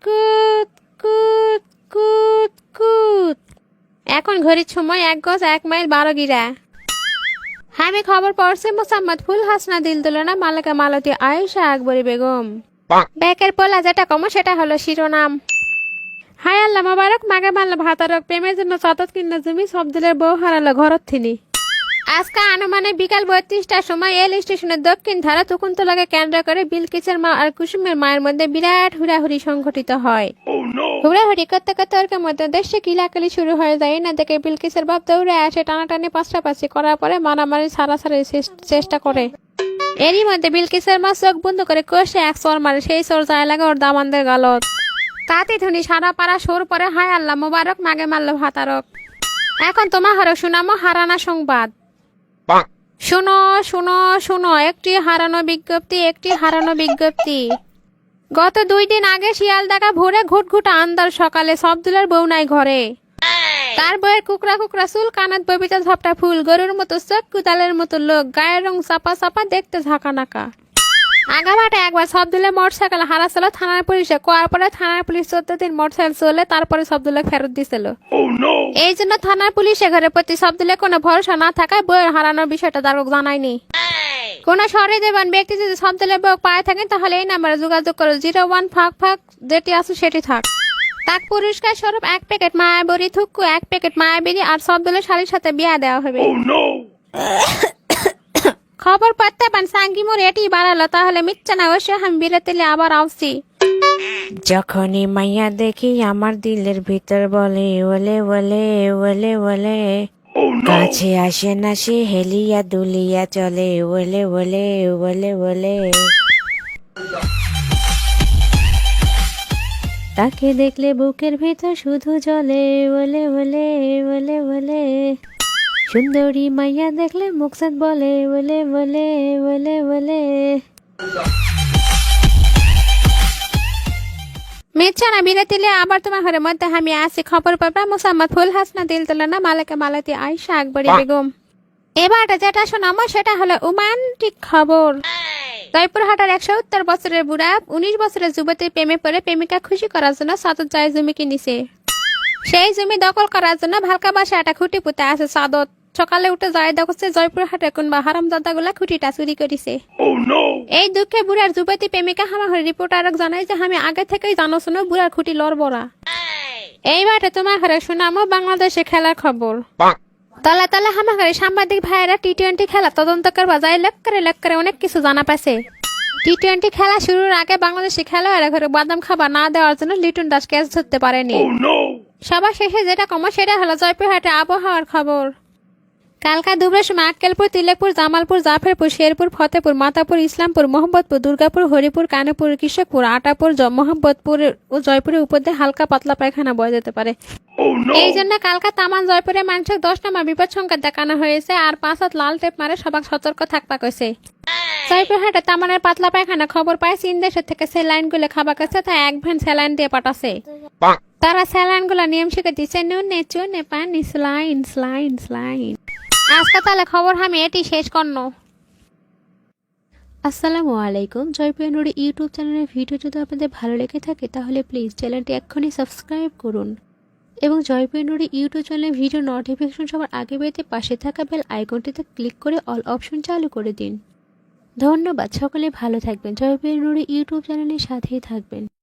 কুত কুত কুত কুত। এখন ঘড়ির সময় 1 গজ 1 মাইল 12 গিরা। আমি খবর পড়ছি মোসাম্মদ ফুল হাসনা দিল তুলনা মালিকা মালতী আয়েশা আকবরী বেগম। ব্যাকের পোলা যেটা কম সেটা হলো শিরোনাম। হায় আল্লাহ মোবারক মাগে মাল্লা ভাতারক প্রেমের জন্য সতত কিনা জমি সবদিলের বউ হারালো ঘরত থিনি। আজকে আনুমানিক বিকাল 32টার সময় এল স্টেশনের দক্ষিণ ধারা তুকুন্তলাকে কেন্দ্র করে বিলকিসের মা আর কুসুমের মায়ের মধ্যে বিরাট হুড়াহুড়ি সংঘটিত হয়। হুড়াহুড়ি করতে করতে ওর মধ্যে দেশে কিলাকালি শুরু হয়ে যায়। না দেখে বিলকিসের বাপ দৌড়ে আসে, টানাটানি পাশাপাশি করার পরে মারামারি সারাসারি চেষ্টা করে। এরই মধ্যে বিলকিসের মা চোখ বন্ধ করে কষে এক চর মারে, সেই চর যায় লাগে ওর দামানদের গালত। তাতে ধুনি সারা পাড়া সোর পরে হায় আল্লাহ মোবারক মাগে মারল ভাতারক। এখন তোমার হারো শুনামো হারানা সংবাদ। শুনো শুনো শুনো, একটি হারানো বিজ্ঞপ্তি। গত 2 দিন আগে শিয়ালদাকা ভোরে ঘুটঘুটা আন্দার সকালে সবদুলের বউ নাই ঘরে। তার বউয়ের কুকরা কুকরা চুল, কানাত ববিতা ঝাপটা ফুল, গরুর মতো চোখ, কুদালের মতো লোক, গায়ের রং চাপা চাপা, দেখতে ঝাঁকা নাকা। আগামাটা একবার সবদুলে মোটরসাইকেল হারাছিল থানার পুলিশে, কোয়ার পরে থানার পুলিশ 14 দিন মোটরসাইকেল চলে তারপরে সবদুলে ফেরত দিছিল। এই জন্য থানার পুলিশে ঘরের প্রতি সবদুলে কোনো ভরসা না থাকায় বইয়ের হারানোর বিষয়টা তার জানায়নি। কোন সরে দেবান ব্যক্তি যদি সবদুলের বউ পায়ে থাকেন তাহলে এই নাম্বারে যোগাযোগ করো 01 যেটি আছে সেটি থাক। তাক পুরস্কার স্বরূপ 1 প্যাকেট মায়াবরী থুক্কু, 1 প্যাকেট মায়াবেরি আর সবদুলের শাড়ির সাথে বিয়া দেওয়া হবে। খবর পাতে পান সাঙ্গি মোর এটি বাড়ালো, তাহলে মিথ্যা না অবশ্য আমি বিরতিলে আবার আসছি। যখনই মাইয়া দেখি আমার দিলের ভিতর বলে ওলে ওলে ওলে ওলে, কাছে আসে না সে হেলিয়া দুলিয়া চলে ওলে ওলে ওলে ওলে। তাকে দেখলে বুকের ভিতর শুধু জলে ওলে ওলে ওলে ওলে। সুন্দরী মাইয়া দেখলে মুখসাদ বলে ওলে ওলে ওলে ওলে। মিথ্যা না বিরতিলে আবার তোমার ঘরের মধ্যে আমি আসি। খবর পাবো মোসাম্মদ ফুল হাসনা দিল তুলনা মালিকা মালতী আয়েশা আকবরী বেগম। এবারটা যেটা শোনামো সেটা হলো রোমান্টিক খবর। জয়পুরহাটের 170 বছরের বুড়া 19 বছরের যুবতীর প্রেমে পড়ে প্রেমিকা খুশি করার জন্য সাদত যায় জমি কিনেছে। সেই জমি দখল করার জন্য ভালকা বাসা একটা খুঁটি পুঁতে আছে সাদত। সকালে উঠে যায় দেখছে জয়পুরহাটের কোন বা হারামজাদা গুলা খুঁটিটা চুরি করেছে। এই দুঃখে বুড়ার যুবতী প্রেমিকা আমার রিপোর্টারক জানাই যে আমি আগে থেকেই জানো শুনো বুড়ার খুঁটি লড়বড়া। এইবারে তোমার ঘরে শোনামো বাংলাদেশে খেলার খবর। তলে তলে আমার ঘরে সাংবাদিক ভাইয়েরা টি-20 খেলা তদন্ত করবা যায় লেক করে অনেক কিছু জানা পাইছে। টি-20 খেলা শুরুর আগে বাংলাদেশি খেলোয়াড়রা ঘরে বাদাম খাবার না দেওয়ার জন্য লিটন দাস ক্যাচ ধরতে পারেনি। সবার শেষে যেটা কম সেটা হলো জয়পুরহাটে আবহাওয়ার খবর। কালকা দুপুরের সময় আক্কেলপুর, তিলেকপুর, জামালপুর, জাফরপুর, শেরপুর, ফতেপুর, মাতাপুর, ইসলামপুর, মোহাম্মদপুর, দুর্গাপুর, হরিপুর, কানুপুর, কৃষকপুর, আটাপুর, মোহাম্মদপুর ও জয়পুরের উপর দিয়ে হালকা পাতলা পায়খানা বয়ে যেতে পারে। এই জন্য কালকা তামান জয়পুরের মানুষের 10 নম্বর বিপদ সংকেত দেখানো হয়েছে আর 5 হাত লাল টেপ মারে সবাক সতর্ক থাকবা কইছে। জয়পুরহাটে তামানের পাতলা পায়খানা খবর পায় চীন দেশের থেকে স্যালাইন গুলো খাবার কাছে, তাই 1 ভ্যান স্যালাইন দিয়ে পাঠাছে। তারা স্যালাইন গুলা নিয়ম শিখে দিচ্ছে নুনে চুনে পানি স্লাইন স্লাইন স্লাইন। আজকে তাহলে খবর আমি এটি শেষ করনো। আসসালামু আলাইকুম। জয়পুর নুরি ইউটিউব চ্যানেলের ভিডিও যদি আপনাদের ভালো লেগে থাকে তাহলে প্লিজ চ্যানেলটি এক্ষুনি সাবস্ক্রাইব করুন এবং জয়পুর নুরি ইউটিউব চ্যানেলের ভিডিও নোটিফিকেশন সবার আগে পেতে পাশে থাকা বেল আইকনটিতে ক্লিক করে অল অপশন চালু করে দিন। ধন্যবাদ। সকলে ভালো থাকবেন। জয়পুর নুরি ইউটিউব চ্যানেলের সাথেই থাকবেন।